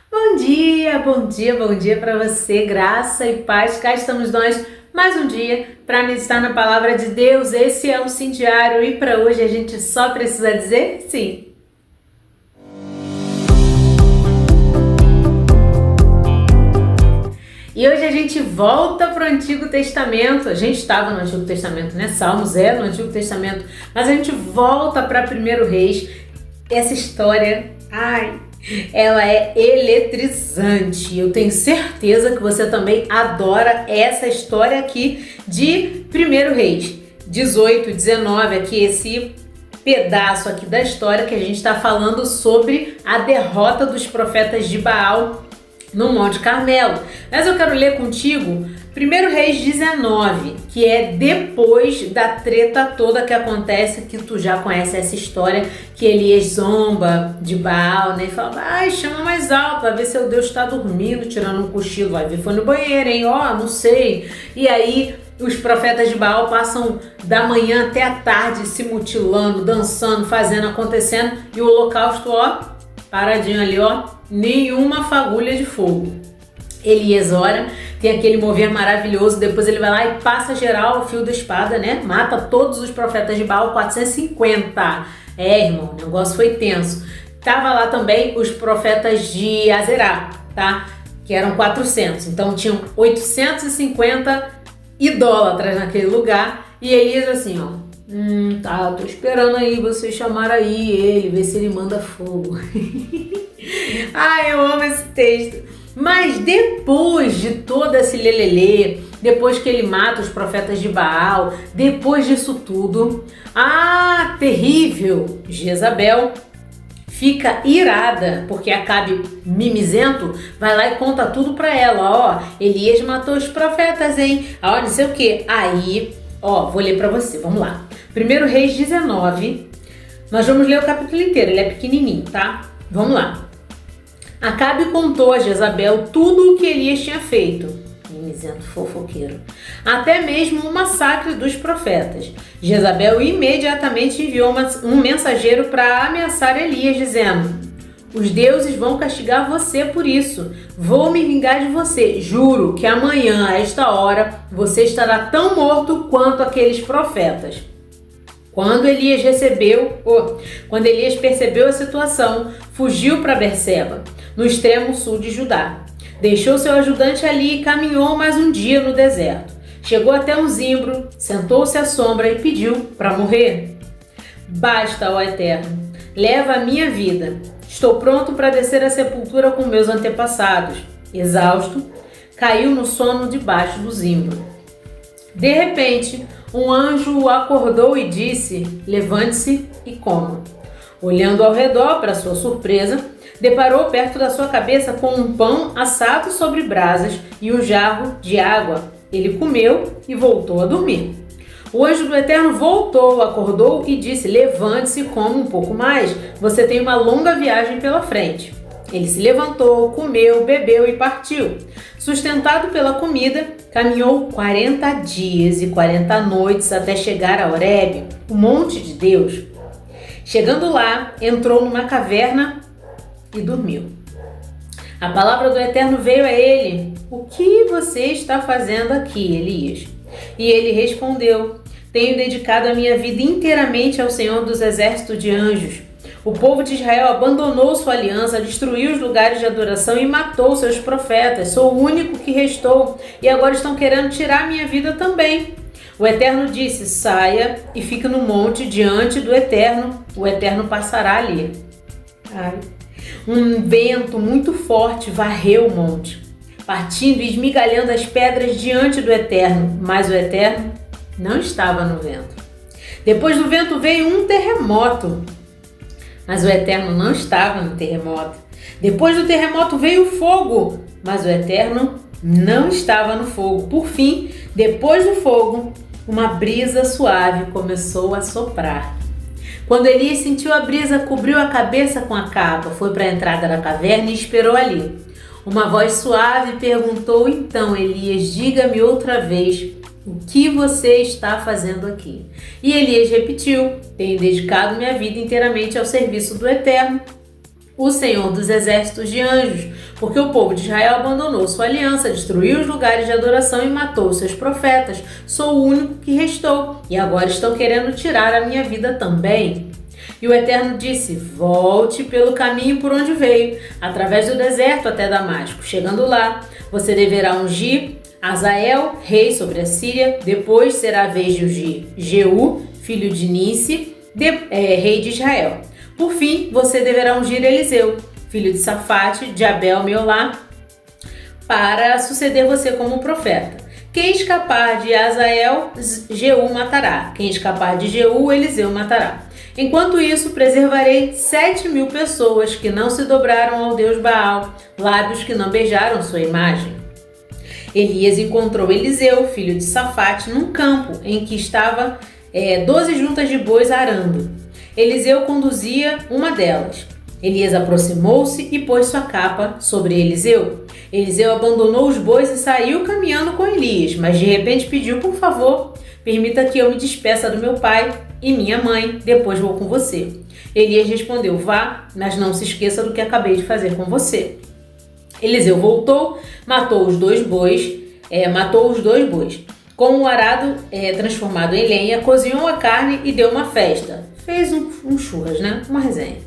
Bom dia, bom dia, bom dia para você, graça e paz. Cá estamos nós mais um dia para meditar na palavra de Deus. Esse é o Sim Diário e para hoje a gente só precisa dizer sim. E hoje a gente volta para o Antigo Testamento. A gente estava no Antigo Testamento, né? Salmos é no Antigo Testamento, mas a gente volta para 1 Reis. Essa história, ela é eletrizante. Eu tenho certeza que você também adora essa história aqui de 1 Reis 18, 19, aqui esse pedaço aqui da história que a gente está falando sobre a derrota dos profetas de Baal no Monte Carmelo. Mas eu quero ler contigo 1 Reis 19, que é depois da treta toda que acontece, que tu já conhece essa história, que Elias zomba de Baal, né? E fala, chama mais alto, vai ver se o Deus está dormindo, tirando um cochilo, vai ver, foi no banheiro, hein? Não sei. E aí os profetas de Baal passam da manhã até a tarde se mutilando, dançando, fazendo, acontecendo, e o holocausto, paradinho ali, nenhuma fagulha de fogo. Elias ora, tem aquele mover maravilhoso, depois ele vai lá e passa geral o fio da espada, né? Mata todos os profetas de Baal, 450. Irmão, o negócio foi tenso. Tava lá também os profetas de Azerá, tá? Que eram 400. Então tinham 850 idólatras naquele lugar. E Elias assim, tô esperando aí você chamar aí ele, ver se ele manda fogo. Eu amo esse texto. Mas depois de todo esse lelelê, depois que ele mata os profetas de Baal, depois disso tudo, terrível, Jezabel fica irada, porque Acabe mimizento vai lá e conta tudo pra ela, Elias matou os profetas, hein? Não sei o que. Aí, vou ler pra você, vamos lá. 1 Reis 19, nós vamos ler o capítulo inteiro, ele é pequenininho, tá? Vamos lá. Acabe contou a Jezabel tudo o que Elias tinha feito, mimizento fofoqueiro, até mesmo o massacre dos profetas. Jezabel imediatamente enviou um mensageiro para ameaçar Elias, dizendo: os deuses vão castigar você por isso. Vou me vingar de você. Juro que amanhã, a esta hora, você estará tão morto quanto aqueles profetas. Quando Elias percebeu a situação, fugiu para Berseba, no extremo sul de Judá. Deixou seu ajudante ali e caminhou mais um dia no deserto. Chegou até um zimbro, sentou-se à sombra e pediu para morrer. Basta, ó Eterno, leva a minha vida. Estou pronto para descer à sepultura com meus antepassados. Exausto, caiu no sono debaixo do zimbro. De repente, um anjo o acordou e disse: levante-se e coma. Olhando ao redor, para sua surpresa, deparou perto da sua cabeça com um pão assado sobre brasas e um jarro de água. Ele comeu e voltou a dormir. O anjo do Eterno voltou, acordou e disse: levante-se e coma um pouco mais. Você tem uma longa viagem pela frente. Ele se levantou, comeu, bebeu e partiu. Sustentado pela comida, caminhou 40 dias e 40 noites até chegar a Horebe, o monte de Deus. Chegando lá, entrou numa caverna e dormiu. A palavra do Eterno veio a ele: o que você está fazendo aqui, Elias? E ele respondeu: tenho dedicado a minha vida inteiramente ao Senhor dos exércitos de anjos. O povo de Israel abandonou sua aliança, destruiu os lugares de adoração e matou seus profetas. Sou o único que restou e agora estão querendo tirar minha vida também. O Eterno disse: saia e fique no monte diante do Eterno. O Eterno passará ali. Um vento muito forte varreu o monte, partindo e esmigalhando as pedras diante do Eterno, mas o Eterno não estava no vento. Depois do vento veio um terremoto, mas o Eterno não estava no terremoto. Depois do terremoto veio o fogo, mas o Eterno não estava no fogo. Por fim, depois do fogo, uma brisa suave começou a soprar. Quando Elias sentiu a brisa, cobriu a cabeça com a capa, foi para a entrada da caverna e esperou ali. Uma voz suave perguntou: então, Elias, diga-me outra vez, o que você está fazendo aqui? E Elias repetiu: tenho dedicado minha vida inteiramente ao serviço do Eterno. o Senhor dos exércitos de anjos, porque o povo de Israel abandonou sua aliança, destruiu os lugares de adoração e matou seus profetas. Sou o único que restou, e agora estão querendo tirar a minha vida também. E o Eterno disse: volte pelo caminho por onde veio, através do deserto até Damasco. Chegando lá, você deverá ungir Azael, rei sobre a Síria. Depois será a vez de ungir Jeú, filho de Nice, rei de Israel. Por fim, você deverá ungir Eliseu, filho de Safate, de Abel-Meolá, para suceder você como profeta. Quem escapar de Azael, Jeú matará. Quem escapar de Jeú, Eliseu matará. Enquanto isso, preservarei 7.000 pessoas que não se dobraram ao Deus Baal, lábios que não beijaram sua imagem. Elias encontrou Eliseu, filho de Safate, num campo em que estava 12 juntas de bois arando. Eliseu conduzia uma delas. Elias aproximou-se e pôs sua capa sobre Eliseu. Eliseu abandonou os bois e saiu caminhando com Elias, mas de repente pediu: por favor, permita que eu me despeça do meu pai e minha mãe, depois vou com você. Elias respondeu: vá, mas não se esqueça do que acabei de fazer com você. Eliseu voltou, matou os dois bois. Com o arado transformado em lenha, cozinhou a carne e deu uma festa. Fez um churras, né? Uma resenha.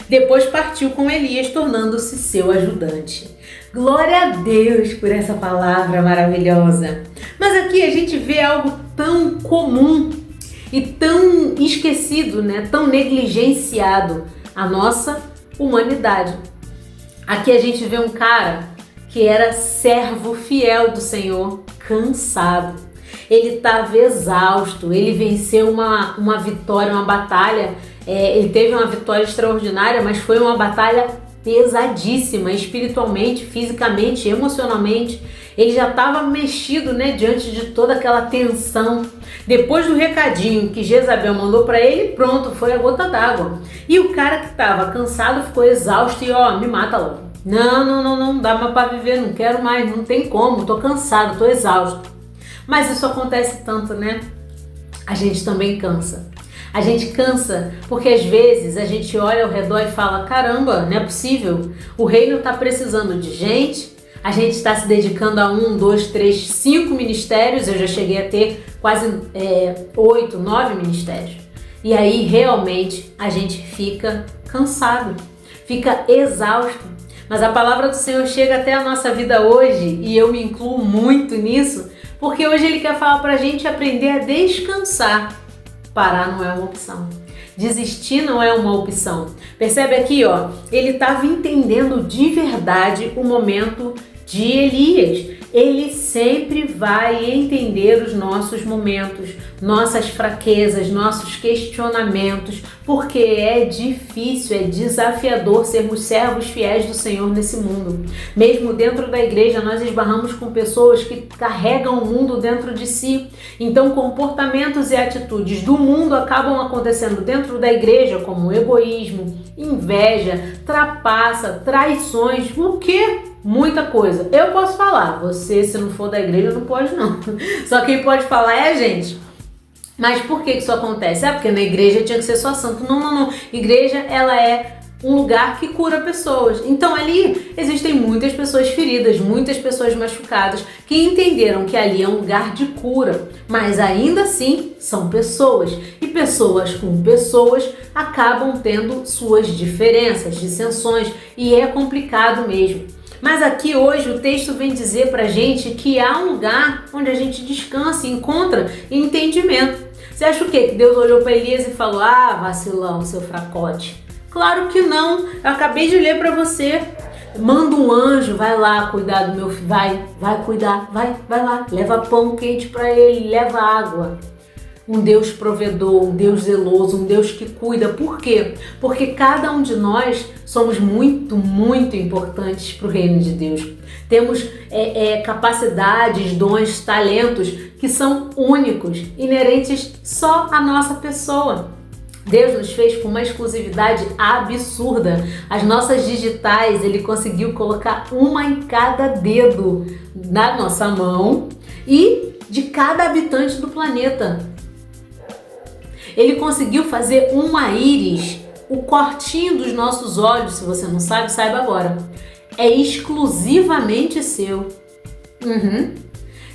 Depois partiu com Elias, tornando-se seu ajudante. Glória a Deus por essa palavra maravilhosa. Mas aqui a gente vê algo tão comum e tão esquecido, né? Tão negligenciado, a nossa humanidade. Aqui a gente vê um cara que era servo fiel do Senhor, cansado. Ele estava exausto, ele venceu uma vitória, uma batalha. Ele teve uma vitória extraordinária, mas foi uma batalha pesadíssima, espiritualmente, fisicamente, emocionalmente. Ele já estava mexido, né, diante de toda aquela tensão. Depois do recadinho que Jezabel mandou para ele, pronto, foi a gota d'água. E o cara que estava cansado ficou exausto e me mata logo. Não dá mais para viver, não quero mais, não tem como, tô cansado, tô exausto. Mas isso acontece tanto, né? A gente também cansa. A gente cansa porque às vezes a gente olha ao redor e fala: caramba, não é possível. O reino está precisando de gente. A gente está se dedicando a 1, 2, 3, 5 ministérios. Eu já cheguei a ter quase 8, 9 ministérios. E aí realmente a gente fica cansado, fica exausto. Mas a palavra do Senhor chega até a nossa vida hoje, e eu me incluo muito nisso, porque hoje Ele quer falar pra gente aprender a descansar. Parar não é uma opção. Desistir não é uma opção. Percebe aqui, ele estava entendendo de verdade o momento de Elias. Ele sempre vai entender os nossos momentos, nossas fraquezas, nossos questionamentos, porque é difícil, é desafiador sermos servos fiéis do Senhor nesse mundo. Mesmo dentro da igreja, nós esbarramos com pessoas que carregam o mundo dentro de si. Então, comportamentos e atitudes do mundo acabam acontecendo dentro da igreja, como egoísmo, inveja, trapaça, traições, o quê? Muita coisa. Eu posso falar, você, se não for da igreja, não pode não. Só quem pode falar é a gente. Mas por que isso acontece? Porque na igreja tinha que ser só santo. Não. Igreja, ela é um lugar que cura pessoas. Então ali existem muitas pessoas feridas, muitas pessoas machucadas, que entenderam que ali é um lugar de cura. Mas ainda assim, são pessoas. E pessoas com pessoas acabam tendo suas diferenças, dissensões. E é complicado mesmo. Mas aqui hoje o texto vem dizer pra gente que há um lugar onde a gente descansa e encontra entendimento. Você acha o quê? Que Deus olhou para Elias e falou: vacilão, seu fracote? Claro que não. Eu acabei de ler para você. Manda um anjo, vai lá cuidar do meu filho. Vai cuidar, vai lá. Leva pão quente para ele, leva água. Um Deus provedor, um Deus zeloso, um Deus que cuida. Por quê? Porque cada um de nós somos muito, muito importantes para o reino de Deus. Temos capacidades, dons, talentos que são únicos, inerentes só à nossa pessoa. Deus nos fez com uma exclusividade absurda. As nossas digitais, Ele conseguiu colocar uma em cada dedo da nossa mão e de cada habitante do planeta. Ele conseguiu fazer uma íris o cortinho dos nossos olhos, se você não sabe, saiba agora. É exclusivamente seu.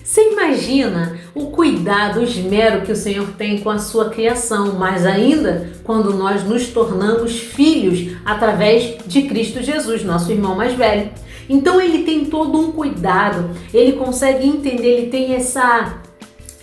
Você imagina o cuidado, o esmero que o Senhor tem com a sua criação, mas ainda quando nós nos tornamos filhos através de Cristo Jesus, nosso irmão mais velho. Então ele tem todo um cuidado, ele consegue entender, ele tem essa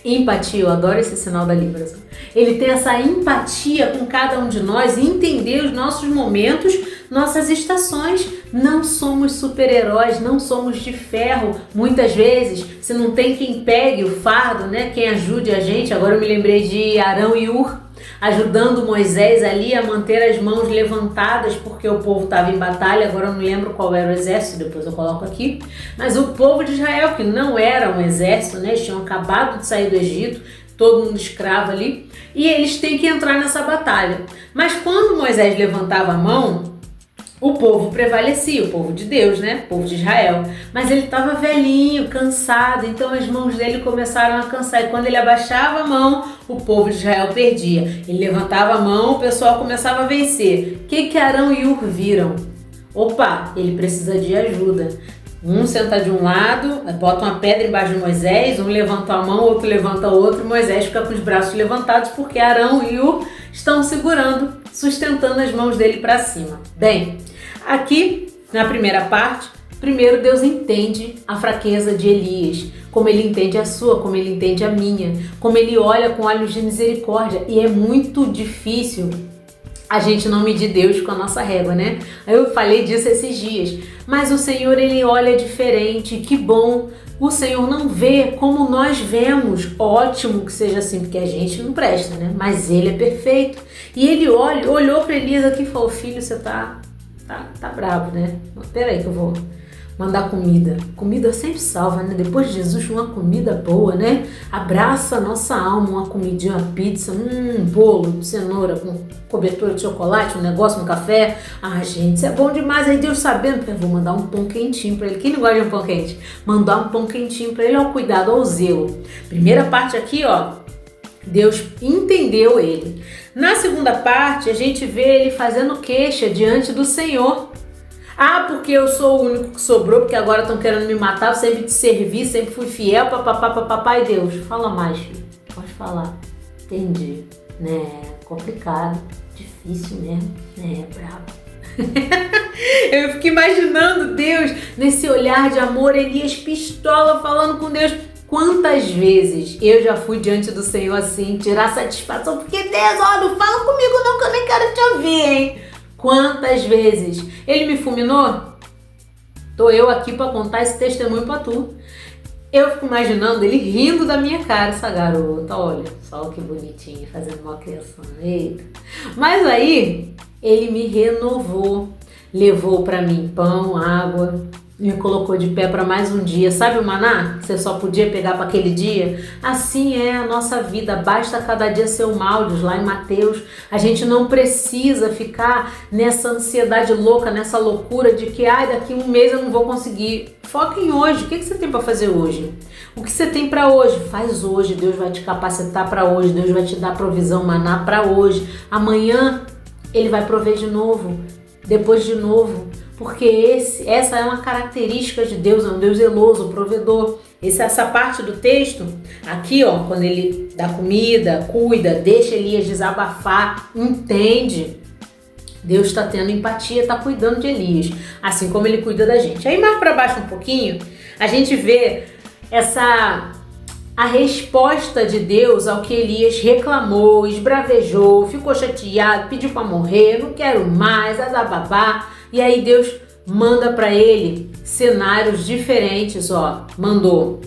empatia, eu adoro esse sinal da Libras. Ele tem essa empatia com cada um de nós e entender os nossos momentos, nossas estações. Não somos super-heróis, não somos de ferro. Muitas vezes, se não tem quem pegue o fardo, né? Quem ajude a gente. Agora eu me lembrei de Arão e Ur, ajudando Moisés ali a manter as mãos levantadas, porque o povo estava em batalha. Agora eu não lembro qual era o exército, depois eu coloco aqui. Mas o povo de Israel, que não era um exército, né? Eles tinham acabado de sair do Egito, todo mundo escravo ali, e eles têm que entrar nessa batalha. Mas quando Moisés levantava a mão, o povo prevalecia, o povo de Deus, né? O povo de Israel. Mas ele estava velhinho, cansado, então as mãos dele começaram a cansar. E quando ele abaixava a mão, o povo de Israel perdia. Ele levantava a mão, o pessoal começava a vencer. O que Arão e Ur viram? Opa, ele precisa de ajuda. Um senta de um lado, bota uma pedra embaixo de Moisés, um levanta a mão, outro levanta o outro, Moisés fica com os braços levantados porque Arão e Ur estão segurando, sustentando as mãos dele para cima. Bem, aqui na primeira parte, primeiro Deus entende a fraqueza de Elias, como ele entende a sua, como ele entende a minha, como ele olha com olhos de misericórdia, e é muito difícil a gente não medir Deus com a nossa régua, né? Eu falei disso esses dias. Mas o Senhor, ele olha diferente. Que bom. O Senhor não vê como nós vemos. Ótimo que seja assim, porque a gente não presta, né? Mas ele é perfeito. E ele olhou para Elias aqui e falou: filho, você tá bravo, né? Peraí que eu vou mandar comida. Comida sempre salva, né? Depois de Jesus, uma comida boa, né? Abraça a nossa alma, uma comidinha, uma pizza, bolo, cenoura com cobertura de chocolate, um negócio, um café. Ah, gente, isso é bom demais. Aí Deus sabendo que eu vou mandar um pão quentinho pra ele. Quem não gosta de um pão quente? Mandar um pão quentinho pra ele. Ó, cuidado, ó, o zelo. Primeira parte aqui, ó, Deus entendeu ele. Na segunda parte, a gente vê ele fazendo queixa diante do Senhor. Ah, porque eu sou o único que sobrou, porque agora estão querendo me matar, eu sempre te servi, sempre fui fiel, papai Deus. Fala mais, filho. Pode falar. Entendi. Né? Complicado. Difícil mesmo. Né? Brabo. Eu fico imaginando Deus nesse olhar de amor, Elias pistola falando com Deus. Quantas vezes eu já fui diante do Senhor assim, tirar satisfação, porque Deus, ó, não fala comigo não, que eu nem quero te ouvir, hein? Quantas vezes ele me fulminou? Tô eu aqui para contar esse testemunho para tu. Eu fico imaginando ele rindo da minha cara, essa garota, olha, só que bonitinha, fazendo uma criação, eita. Mas aí, ele me renovou, levou para mim pão, água, me colocou de pé para mais um dia. Sabe o maná que você só podia pegar para aquele dia? Assim é a nossa vida, basta cada dia ser um áudio, lá em Mateus. A gente não precisa ficar nessa ansiedade louca, nessa loucura de que daqui um mês eu não vou conseguir. Foca em hoje. O que você tem para fazer hoje? O que você tem para hoje? Faz hoje. Deus vai te capacitar para hoje. Deus vai te dar provisão, maná para hoje. Amanhã ele vai prover de novo, depois de novo. Porque essa é uma característica de Deus, é um Deus zeloso, provedor. Essa parte do texto, aqui ó, quando ele dá comida, cuida, deixa Elias desabafar, entende. Deus está tendo empatia, está cuidando de Elias, assim como ele cuida da gente. Aí mais para baixo um pouquinho, a gente vê a resposta de Deus ao que Elias reclamou, esbravejou, ficou chateado, pediu para morrer, não quero mais, azababá. E aí Deus manda para ele cenários diferentes, ó. Mandou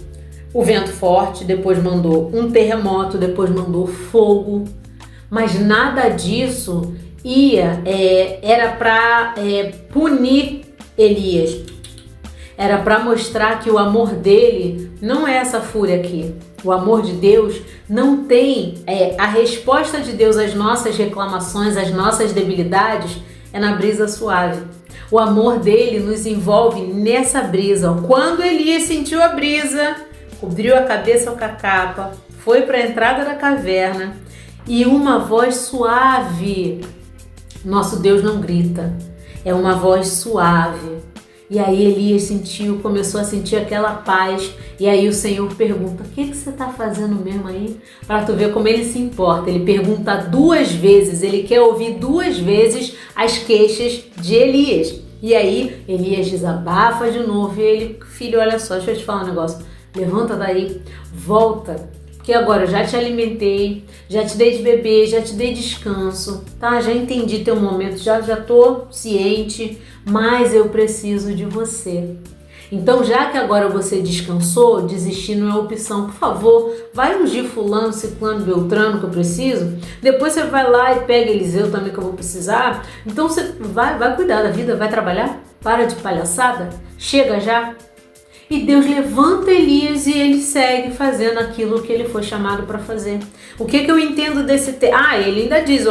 o vento forte, depois mandou um terremoto, depois mandou fogo. Mas nada disso era para punir Elias. Era para mostrar que o amor dele não é essa fúria aqui. O amor de Deus não tem... a resposta de Deus às nossas reclamações, às nossas debilidades, é na brisa suave. O amor dele nos envolve nessa brisa. Quando Elias sentiu a brisa, cobriu a cabeça com a capa, foi para a entrada da caverna e uma voz suave Nosso Deus não grita, é uma voz suave. E aí Elias começou a sentir aquela paz. E aí o Senhor pergunta: o que você está fazendo mesmo aí? Para tu ver como ele se importa. Ele pergunta 2 vezes, ele quer ouvir 2 vezes as queixas de Elias. E aí Elias desabafa de novo e ele: filho, olha só, deixa eu te falar um negócio. Levanta daí, volta. Porque agora eu já te alimentei, já te dei de beber, já te dei descanso, tá? Já entendi teu momento, já tô ciente, mas eu preciso de você. Então, já que agora você descansou, desistir não é opção. Por favor, vai ungir fulano, ciclano, beltrano que eu preciso. Depois você vai lá e pega Eliseu também que eu vou precisar. Então você vai cuidar da vida, vai trabalhar. Para de palhaçada, chega já. E Deus levanta Elias e ele segue fazendo aquilo que ele foi chamado para fazer. O que eu entendo desse texto? Ele ainda diz,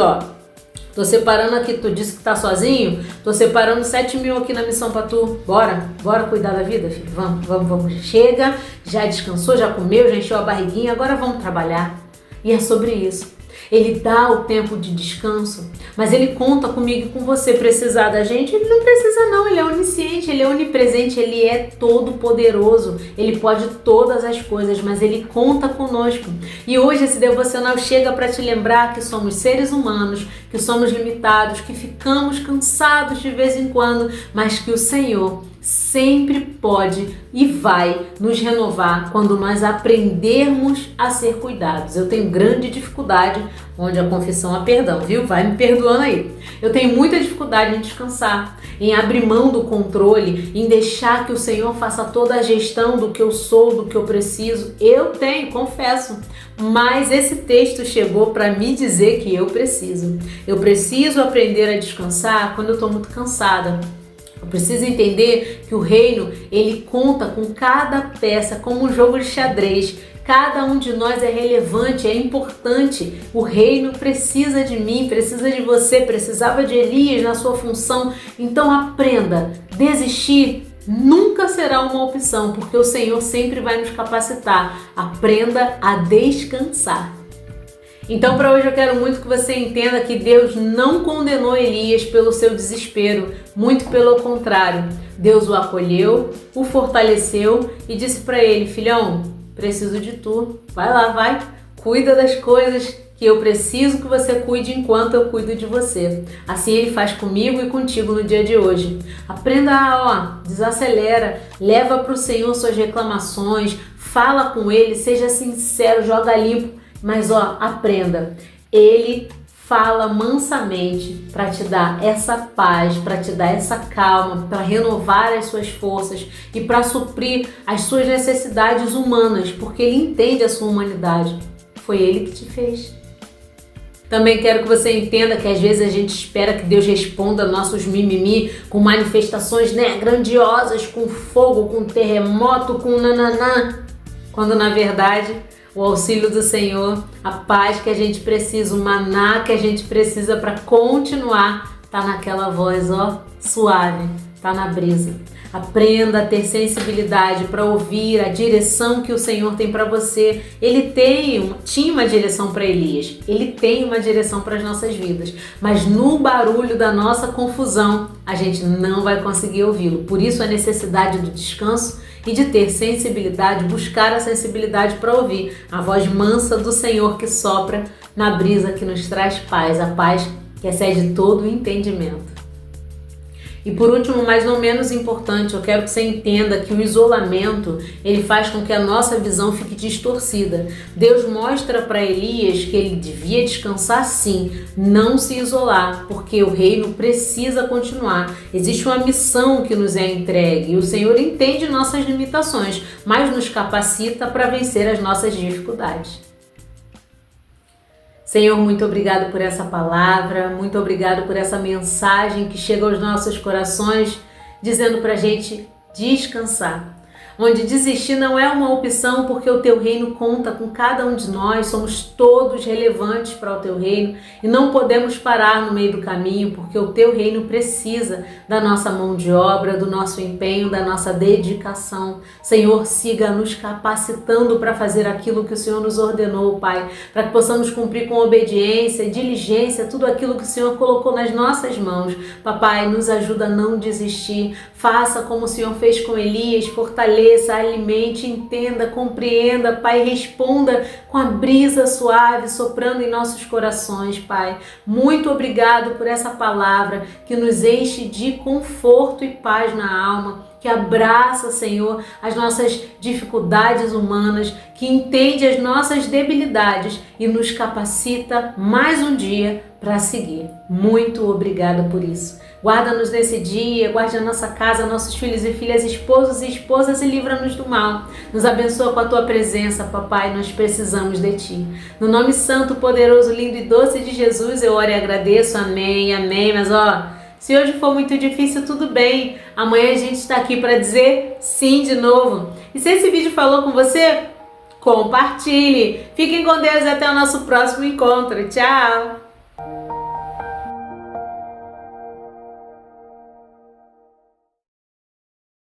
tô separando aqui, tu disse que tá sozinho, tô separando 7 mil aqui na missão para tu. Bora cuidar da vida, filho. Vamos. Chega, já descansou, já comeu, já encheu a barriguinha, agora vamos trabalhar. E é sobre isso. Ele dá o tempo de descanso, mas ele conta comigo e com você. Precisar da gente, ele não precisa não, ele é onisciente, ele é onipresente, ele é todo poderoso, ele pode todas as coisas, mas ele conta conosco. E hoje esse devocional chega para te lembrar que somos seres humanos, que somos limitados, que ficamos cansados de vez em quando, mas que o Senhor sempre pode e vai nos renovar quando nós aprendermos a ser cuidados. Eu tenho grande dificuldade, onde a confissão há perdão, viu? Vai me perdoando aí. Eu tenho muita dificuldade em descansar, em abrir mão do controle, em deixar que o Senhor faça toda a gestão do que eu sou, do que eu preciso. Eu tenho, confesso. Mas esse texto chegou para me dizer que eu preciso. Eu preciso aprender a descansar quando eu estou muito cansada. Eu preciso entender que o reino, ele conta com cada peça, como um jogo de xadrez. Cada um de nós é relevante, é importante. O reino precisa de mim, precisa de você, precisava de Elias na sua função. Então aprenda, desistir nunca será uma opção, porque o Senhor sempre vai nos capacitar. Aprenda a descansar. Então, para hoje eu quero muito que você entenda que Deus não condenou Elias pelo seu desespero, muito pelo contrário. Deus o acolheu, o fortaleceu e disse para ele: filhão, preciso de tu, vai lá, cuida das coisas que eu preciso que você cuide enquanto eu cuido de você. Assim ele faz comigo e contigo no dia de hoje. Aprenda desacelera, leva para o Senhor suas reclamações, fala com ele, seja sincero, joga limpo. Mas aprenda, ele fala mansamente para te dar essa paz, para te dar essa calma, para renovar as suas forças e para suprir as suas necessidades humanas, porque ele entende a sua humanidade. Foi ele que te fez. Também quero que você entenda que às vezes a gente espera que Deus responda nossos mimimi com manifestações grandiosas, com fogo, com terremoto, com nananã, quando na verdade o auxílio do Senhor, a paz que a gente precisa, o maná que a gente precisa para continuar, tá naquela voz suave, tá na brisa. Aprenda a ter sensibilidade para ouvir a direção que o Senhor tem para você. Ele tinha uma direção para Elias, ele tem uma direção para as nossas vidas, mas no barulho da nossa confusão a gente não vai conseguir ouvi-lo. Por isso a necessidade do descanso e de ter sensibilidade, buscar a sensibilidade para ouvir a voz mansa do Senhor que sopra na brisa, que nos traz paz, a paz que excede todo o entendimento. E por último, mas não menos importante, eu quero que você entenda que o isolamento, ele faz com que a nossa visão fique distorcida. Deus mostra para Elias que ele devia descansar sim, não se isolar, porque o reino precisa continuar. Existe uma missão que nos é entregue e o Senhor entende nossas limitações, mas nos capacita para vencer as nossas dificuldades. Senhor, muito obrigado por essa palavra, muito obrigado por essa mensagem que chega aos nossos corações, dizendo para a gente descansar. onde desistir não é uma opção, porque o teu reino conta com cada um de nós, somos todos relevantes para o teu reino e não podemos parar no meio do caminho, porque o teu reino precisa da nossa mão de obra, do nosso empenho, da nossa dedicação. Senhor, siga nos capacitando para fazer aquilo que o Senhor nos ordenou, Pai, para que possamos cumprir com obediência, diligência, tudo aquilo que o Senhor colocou nas nossas mãos. Papai, nos ajuda a não desistir, faça como o Senhor fez com Elias, fortaleça, alimente, entenda, compreenda, Pai, responda com a brisa suave soprando em nossos corações, Pai. Muito obrigado por essa palavra que nos enche de conforto e paz na alma, que abraça, Senhor, as nossas dificuldades humanas, que entende as nossas debilidades e nos capacita mais um dia para seguir. Muito obrigada por isso. Guarda-nos nesse dia, guarde a nossa casa, nossos filhos e filhas, esposos e esposas e livra-nos do mal. Nos abençoa com a tua presença, papai, nós precisamos de ti. No nome santo, poderoso, lindo e doce de Jesus, eu oro e agradeço. Amém, amém. Mas se hoje for muito difícil, tudo bem. Amanhã a gente está aqui para dizer sim de novo. E se esse vídeo falou com você, compartilhe. Fiquem com Deus e até o nosso próximo encontro. Tchau!